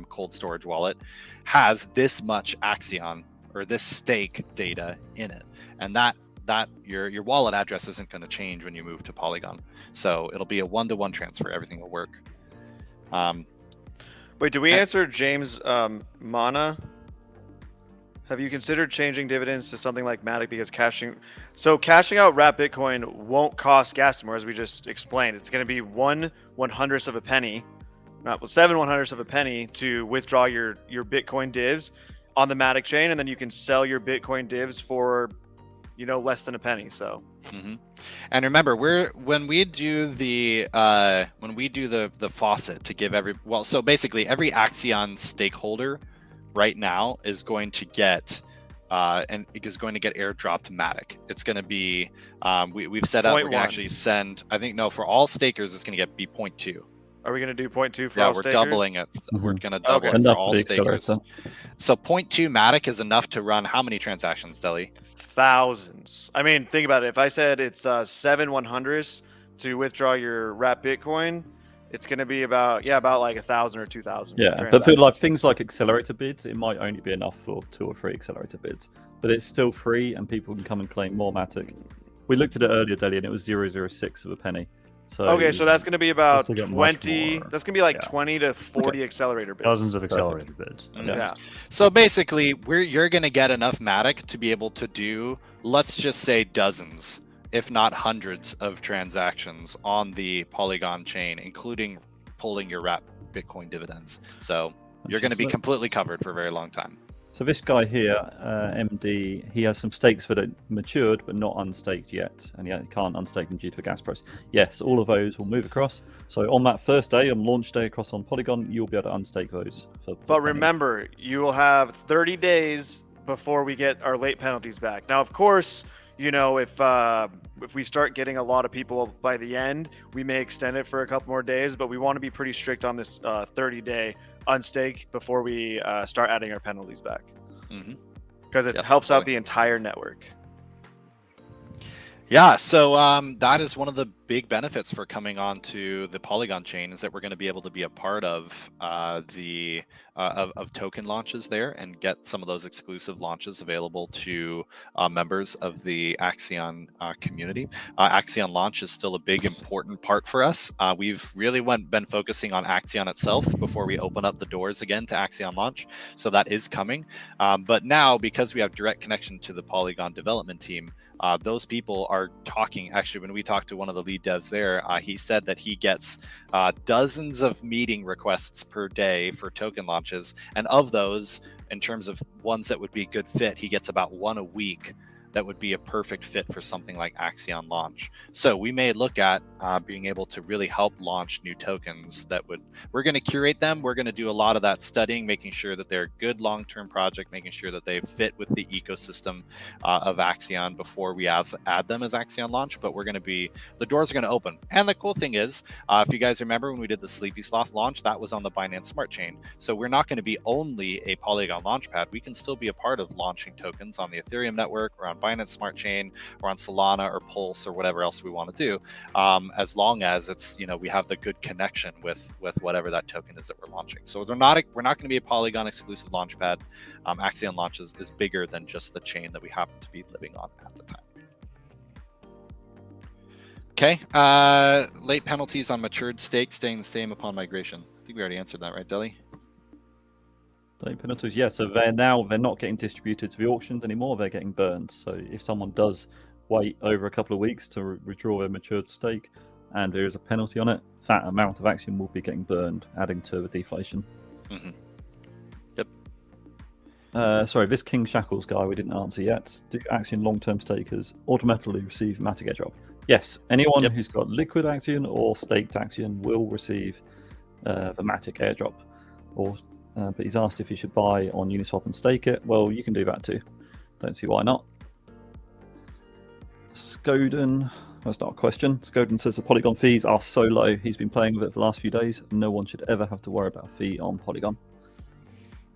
cold storage wallet, has this much Axion or this stake data in it, and that your wallet address isn't going to change when you move to Polygon. So it'll be a one-to-one transfer. Everything will work. Wait, did we answer James Mana? Have you considered changing dividends to something like Matic because cashing out wrapped Bitcoin won't cost gas anymore, as we just explained. It's going to be 1/100th of a penny, not 7/100ths of a penny to withdraw your Bitcoin divs on the Matic chain, and then you can sell your Bitcoin divs for, less than a penny. So. And remember, when we do the faucet to give so basically every Axion stakeholder right now is going to get and it is going to get airdropped to Matic. It's going to be we've set up, we're going to actually send, I think, no, for all stakers it's going to be 0.2. Are we going to do 0.2 for all stakers? Yeah, we're doubling it. We're going to double it for all stakers. So 0.2 Matic is enough to run how many transactions, Deli? Thousands. I mean, think about it. If I said it's 7/100ths to withdraw your wrapped Bitcoin, it's going to be about like 1,000 or 2,000. Yeah, but for like things like accelerator bids, it might only be enough for 2 or 3 accelerator bids. But it's still free, and people can come and claim more Matic. We looked at it earlier, Deli, and it was 0.06 of a penny. So okay, so that's going to be about 20. That's going to be like 20 to 40 accelerator bids. Dozens of accelerator bids. Yeah. So basically, you're going to get enough Matic to be able to do, let's just say, dozens, if not hundreds, of transactions on the Polygon chain, including pulling your wrapped Bitcoin dividends. So you're going to be completely covered for a very long time. So this guy here, MD, he has some stakes that are matured but not unstaked yet, and he can't unstake them due to the gas price. Yes, all of those will move across. So on that first day, on launch day across on Polygon, you'll be able to unstake those. But remember, you will have 30 days before we get our late penalties back. Now, of course, if we start getting a lot of people by the end, we may extend it for a couple more days, but we want to be pretty strict on this 30-day unstake before we start adding our penalties back, because it helps out the entire network. Yeah, so that is one of the big benefits for coming on to the Polygon chain, is that we're going to be able to be a part of of token launches there and get some of those exclusive launches available to members of the Axion community. Axion launch is still a big important part for us. We've really been focusing on Axion itself before we open up the doors again to Axion launch, so that is coming. But now, because we have direct connection to the Polygon development team, those people are talking. Actually, when we talked to one of the lead devs there, he said that he gets dozens of meeting requests per day for token launches, and of those, in terms of ones that would be a good fit, he gets about 1 a week that would be a perfect fit for something like Axion launch. So we may look at being able to really help launch new tokens we're going to curate them. We're going to do a lot of that studying, making sure that they're a good long-term project, making sure that they fit with the ecosystem of Axion before we add them as Axion launch. But the doors are going to open. And the cool thing is, if you guys remember when we did the Sleepy Sloth launch, that was on the Binance Smart Chain. So we're not going to be only a Polygon launchpad. We can still be a part of launching tokens on the Ethereum network or on Binance Smart Chain or on Solana or Pulse or whatever else we want to do, as long as it's we have the good connection with whatever that token is that we're launching. So we're not going to be a Polygon exclusive launchpad. Axion launch is bigger than just the chain that we happen to be living on at the time. Okay, late penalties on matured stakes staying the same upon migration. I think we already answered that, right, Deli? Late penalties, yeah. So they're not getting distributed to the auctions anymore. They're getting burned. So if someone does wait over a couple of weeks to withdraw their matured stake, and there is a penalty on it, that amount of Axion will be getting burned, adding to the deflation. Yep. Sorry, this King Shackles guy we didn't answer yet. Do Axion long-term stakers automatically receive Matic airdrop? Yes, anyone Yep. who's got liquid Axion or staked Axion will receive the Matic airdrop. But he's asked if you should buy on Uniswap and stake it. Well, you can do that too. Don't see why not. Skoden, that's not a question. Skoden says the Polygon fees are so low. He's been playing with it for the last few days. No one should ever have to worry about a fee on Polygon.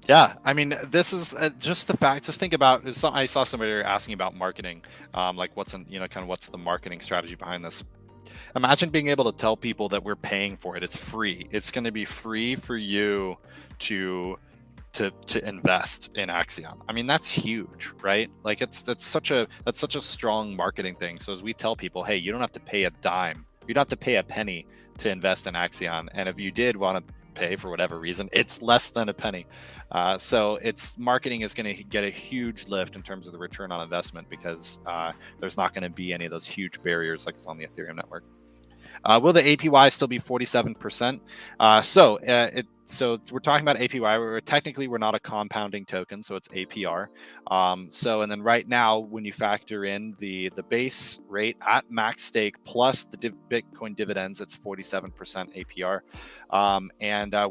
Yeah, I mean, this is just the fact. Just think about. I saw somebody asking about marketing, like what's the marketing strategy behind this. Imagine being able to tell people that we're paying for it. It's free. It's going to be free for you to invest in Axion. I mean, that's huge, right? Like that's such a strong marketing thing. So as we tell people, hey, you don't have to pay a dime. You don't have to pay a penny to invest in Axion. And if you did want to pay for whatever reason, it's less than a penny. So marketing is going to get a huge lift in terms of the return on investment, because there's not going to be any of those huge barriers like it's on the Ethereum network. Will the APY still be 47%? So we're talking about APY. We're not a compounding token, so it's APR. And then right now, when you factor in the base rate at max stake plus the Bitcoin dividends, it's 47% APR.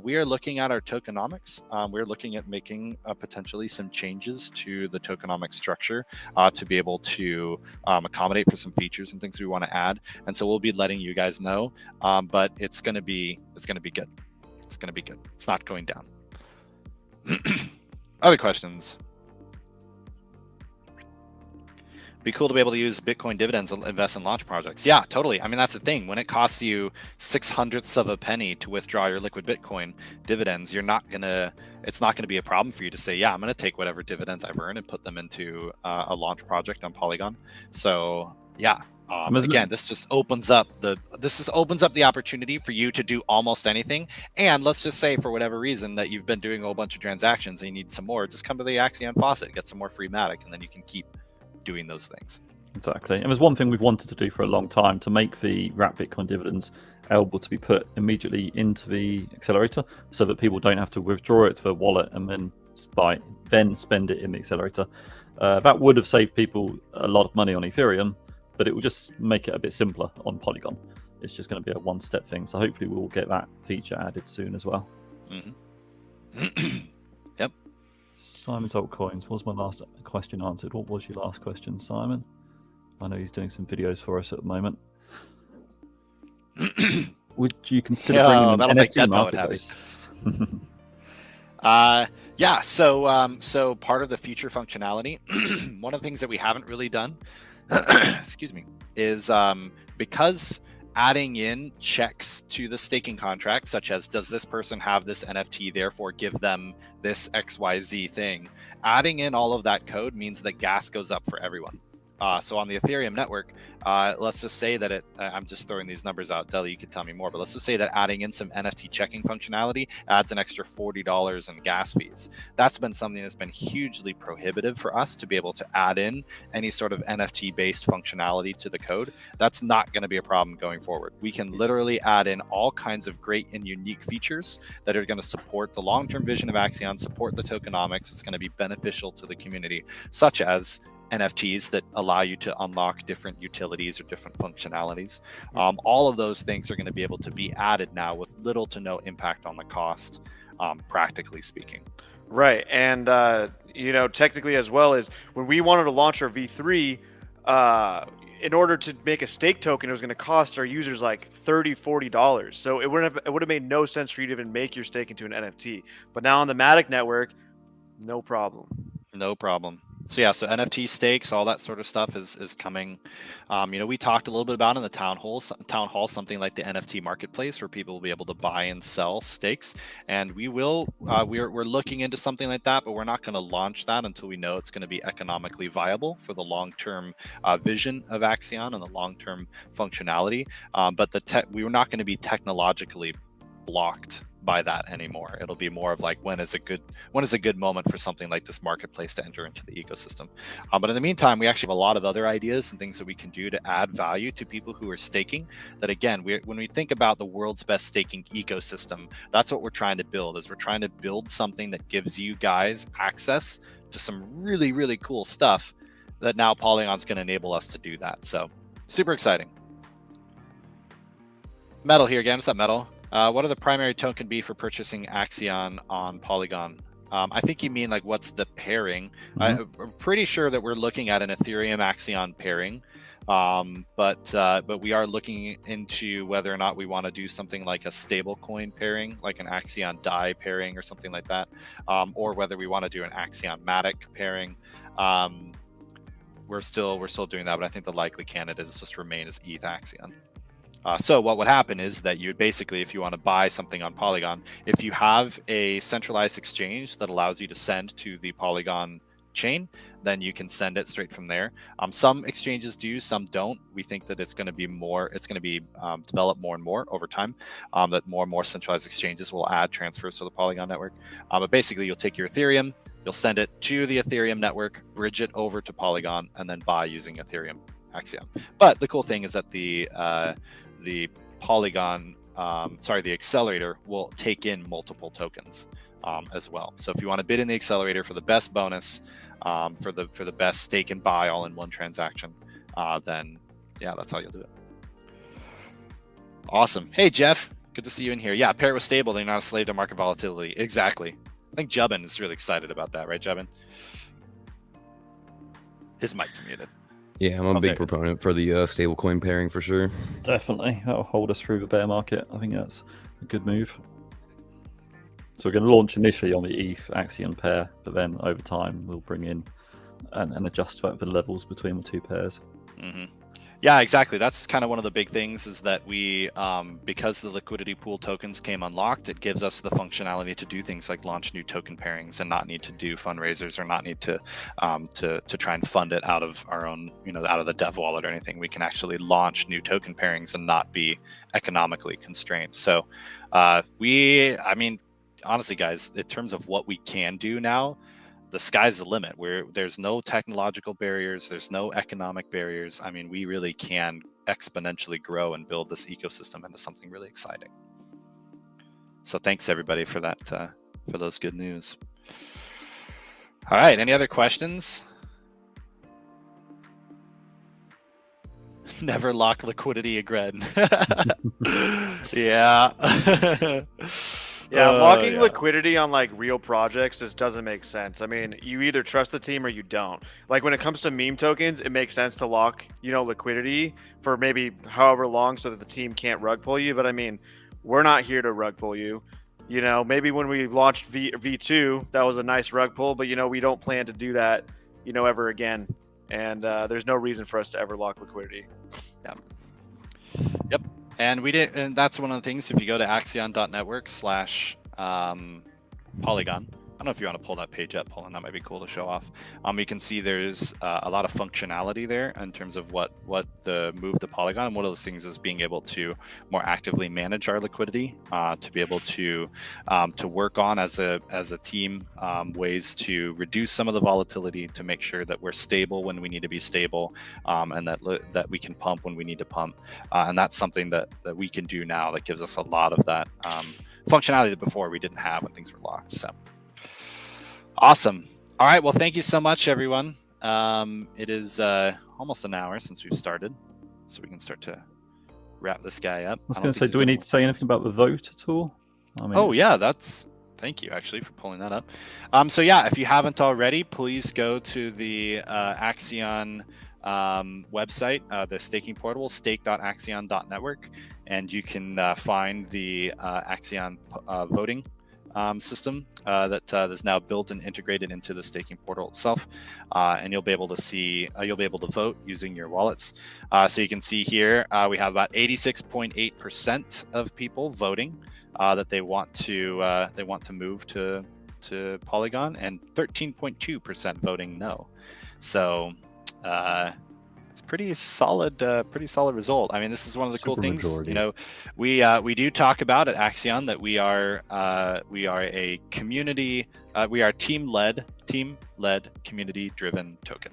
We are looking at our tokenomics. We're looking at making potentially some changes to the tokenomics structure to be able to accommodate for some features and things we want to add. And so we'll be letting you guys know. But it's going to be good. It's going to be good. It's not going down. Other questions? Be cool to be able to use Bitcoin dividends and invest in launch projects. Yeah, totally. I mean, that's the thing. When it costs you 0.06 of a penny to withdraw your liquid Bitcoin dividends, it's not going to be a problem for you to say, yeah, I'm going to take whatever dividends I've earned and put them into a launch project on Polygon. So yeah. Again, this just opens up the opportunity for you to do almost anything. And let's just say, for whatever reason, that you've been doing a whole bunch of transactions and you need some more, just come to the Axion faucet, get some more free Matic, and then you can keep doing those things. Exactly. And there's one thing we've wanted to do for a long time, to make the wrapped Bitcoin dividends able to be put immediately into the accelerator, so that people don't have to withdraw it to their wallet and then spend it in the accelerator. That would have saved people a lot of money on Ethereum, but it will just make it a bit simpler on Polygon. It's just going to be a one-step thing. So hopefully we'll get that feature added soon as well. Mm-hmm. Yep. Simon's altcoins. Was my last question answered? What was your last question, Simon? I know he's doing some videos for us at the moment. Would you consider bringing an NFT marketplace? Yeah. So part of the future functionality, one of the things that we haven't really done, excuse me, is because adding in checks to the staking contract, such as, does this person have this NFT, therefore give them this XYZ thing, adding in all of that code means that gas goes up for everyone. So on the Ethereum network, let's just say that I'm just throwing these numbers out. Deli, you can tell me more, but let's just say that adding in some NFT checking functionality adds an extra $40 in gas fees. That's been something that's been hugely prohibitive for us to be able to add in any sort of NFT-based functionality to the code. That's not going to be a problem going forward. We can literally add in all kinds of great and unique features that are going to support the long-term vision of Axion, support the tokenomics. It's going to be beneficial to the community, such as NFTs that allow you to unlock different utilities or different functionalities. All of those things are going to be able to be added now with little to no impact on the cost, practically speaking. Right. And, technically as well, as when we wanted to launch our V3, in order to make a stake token, it was going to cost our users like $30-$40. So it would have made no sense for you to even make your stake into an NFT. But now on the Matic network, no problem. No problem. So yeah, so NFT stakes, all that sort of stuff is coming. We talked a little bit about in the town hall something like the NFT marketplace, where people will be able to buy and sell stakes. And we're looking into something like that, but we're not going to launch that until we know it's going to be economically viable for the long-term vision of Axion and the long-term functionality. But we were not going to be technologically blocked by that anymore. It'll be more of like when is a good moment for something like this marketplace to enter into the ecosystem. But in the meantime, we actually have a lot of other ideas and things that we can do to add value to people who are staking. That again, when we think about the world's best staking ecosystem, that's what we're trying to build. Is we're trying to build something that gives you guys access to some really, really cool stuff that now Polygon's going to enable us to do that. So super exciting. Metal here again. What's up, Metal? What are the primary token be for purchasing Axion on Polygon? I think you mean like what's the pairing? I'm pretty sure that we're looking at an Ethereum Axion pairing, but we are looking into whether or not we want to do something like a stablecoin pairing, like an Axion DAI pairing or something like that, or whether we want to do an Axion Matic pairing. We're still doing that, but I think the likely candidate is just remain as ETH Axion. So what would happen is that you would basically, if you want to buy something on Polygon, if you have a centralized exchange that allows you to send to the Polygon chain, then you can send it straight from there. Some exchanges do, some don't. We think that it's going to be developed more and more over time, that more and more centralized exchanges will add transfers to the Polygon network. But basically, you'll take your Ethereum, you'll send it to the Ethereum network, bridge it over to Polygon, and then buy using Ethereum Axion. But the cool thing is that the Polygon, the accelerator will take in multiple tokens as well. So if you want to bid in the accelerator for the best bonus, for the best stake and buy all in one transaction, then yeah, that's how you'll do it. Awesome. Hey Jeff, good to see you in here. Yeah, pair it with stable, they're not a slave to market volatility. Exactly. I think Jubbin is really excited about that, right, Jubbin? His mic's muted. Yeah, I'm a big proponent for the stablecoin pairing for sure. Definitely. That'll hold us through the bear market. I think that's a good move. So we're going to launch initially on the ETH Axion pair, but then over time we'll bring in and adjust for the levels between the two pairs. Mm-hmm. Yeah, exactly. That's kind of one of the big things is that we, because the liquidity pool tokens came unlocked, it gives us the functionality to do things like launch new token pairings and not need to do fundraisers or not need to try and fund it out of our own, out of the dev wallet or anything. We can actually launch new token pairings and not be economically constrained. So honestly, guys, in terms of what we can do now, the sky's the limit. There's no technological barriers, there's no economic barriers. I mean, we really can exponentially grow and build this ecosystem into something really exciting. So thanks everybody for that, for those good news. All right, any other questions? Never lock liquidity again. Yeah. Yeah, locking liquidity on like real projects just doesn't make sense. I mean, you either trust the team or you don't. Like when it comes to meme tokens, it makes sense to lock, liquidity for maybe however long so that the team can't rug pull you. But I mean, we're not here to rug pull you. Maybe when we launched V2, that was a nice rug pull, but we don't plan to do that, ever again. And there's no reason for us to ever lock liquidity. Yeah. Yep. And that's one of the things. If you go to axion.network/Polygon, I don't know if you want to pull that page up, Poland. That might be cool to show off. You can see there's a lot of functionality there in terms of what the move to Polygon. And one of those things is being able to more actively manage our liquidity, to be able to work on as a team ways to reduce some of the volatility, to make sure that we're stable when we need to be stable, and that we can pump when we need to pump. And that's something that we can do now that gives us a lot of that functionality that before we didn't have when things were locked. So. Awesome. All right. Well, thank you so much, everyone. It is almost an hour since we've started, so we can start to wrap this guy up. I was going to say, do we need to say anything about the vote at all? Thank you actually for pulling that up. So yeah, if you haven't already, please go to the Axion website, the staking portal, stake.axion.network, and you can find the Axion voting system that is now built and integrated into the staking portal itself, and you'll be able to vote using your wallets. So you can see here we have about 86.8% of people voting that they want to move to Polygon, and 13.2% voting no. So it's pretty solid result. I mean, this is one of the cool things. Majority. You know, we do talk about at Axion that we are a community, we are team-led community-driven token.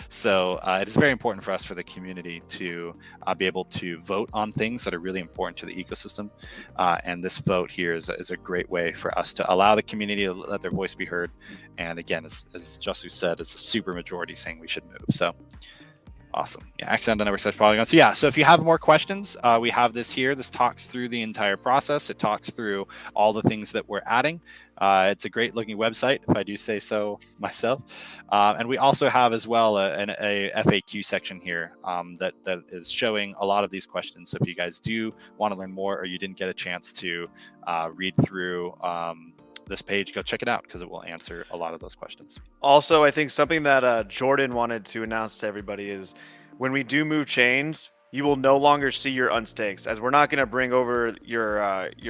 So it is very important for us, for the community, to be able to vote on things that are really important to the ecosystem. And this vote here is a great way for us to allow the community to let their voice be heard. And again, as Josu said, it's a super majority saying we should move. So awesome. Yeah, Axion.network/Polygon. So yeah, so if you have more questions, we have this here. This talks through the entire process. It talks through all the things that we're adding. It's a great looking website, if I do say so myself. And we also have as well a FAQ section here that is showing a lot of these questions. So if you guys do want to learn more, or you didn't get a chance to read through this page, go check it out, because it will answer a lot of those questions. Also, I think something that Jordan wanted to announce to everybody is when we do move chains, you will no longer see your unstakes, as we're not going to bring over your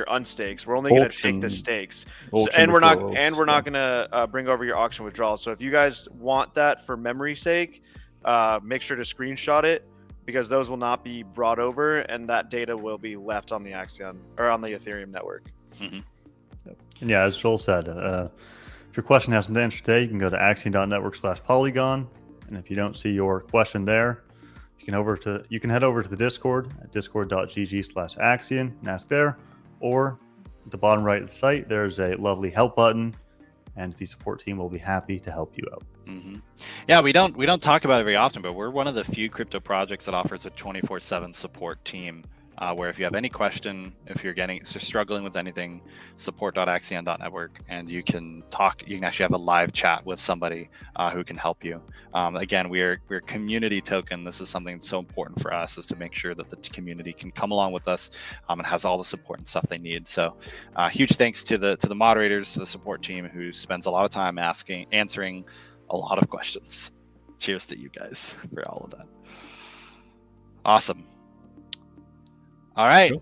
unstakes. We're only going to take the stakes, and we're not going to bring over your auction withdrawals. So if you guys want that for memory's sake, make sure to screenshot it, because those will not be brought over, and that data will be left on the Axion or on the Ethereum network. Mm-hmm. And yeah, as Joel said, if your question hasn't been answered today, you can go to Axion.network/Polygon, and if you don't see your question there, you can head over to the Discord at discord.gg/Axion and ask there, or at the bottom right of the site, there's a lovely help button, and the support team will be happy to help you out. Mm-hmm. Yeah, we don't talk about it very often, but we're one of the few crypto projects that offers a 24/7 support team. Where if you have any question, if you're struggling with anything, support.axion.network, and you can actually have a live chat with somebody who can help you. Again, we're a community token. This is something that's so important for us, is to make sure that the community can come along with us and has all the support and stuff they need. So huge thanks to the moderators, to the support team, who spends a lot of time answering a lot of questions. Cheers to you guys for all of that. Awesome. All right. Cool.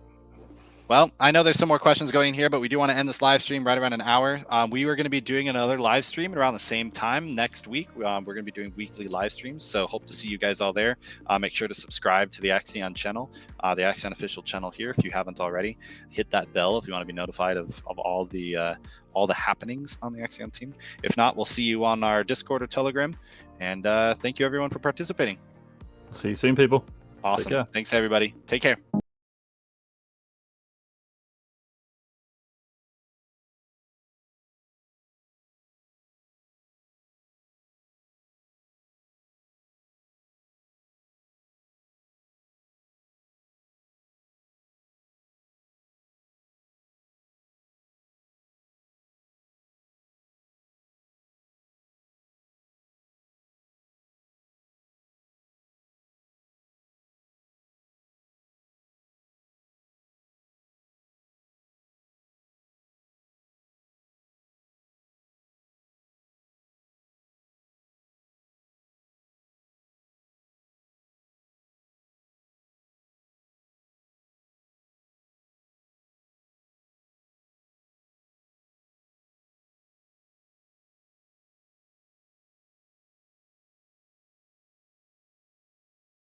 Well, I know there's some more questions going here, but we do want to end this live stream right around an hour. We were going to be doing another live stream around the same time next week. We're going to be doing weekly live streams, so hope to see you guys all there. Make sure to subscribe to the Axion channel, the Axion official channel here, if you haven't already. Hit that bell if you want to be notified of all the happenings on the Axion team. If not, we'll see you on our Discord or Telegram. And thank you everyone for participating. See you soon, people. Awesome. Thanks everybody. Take care.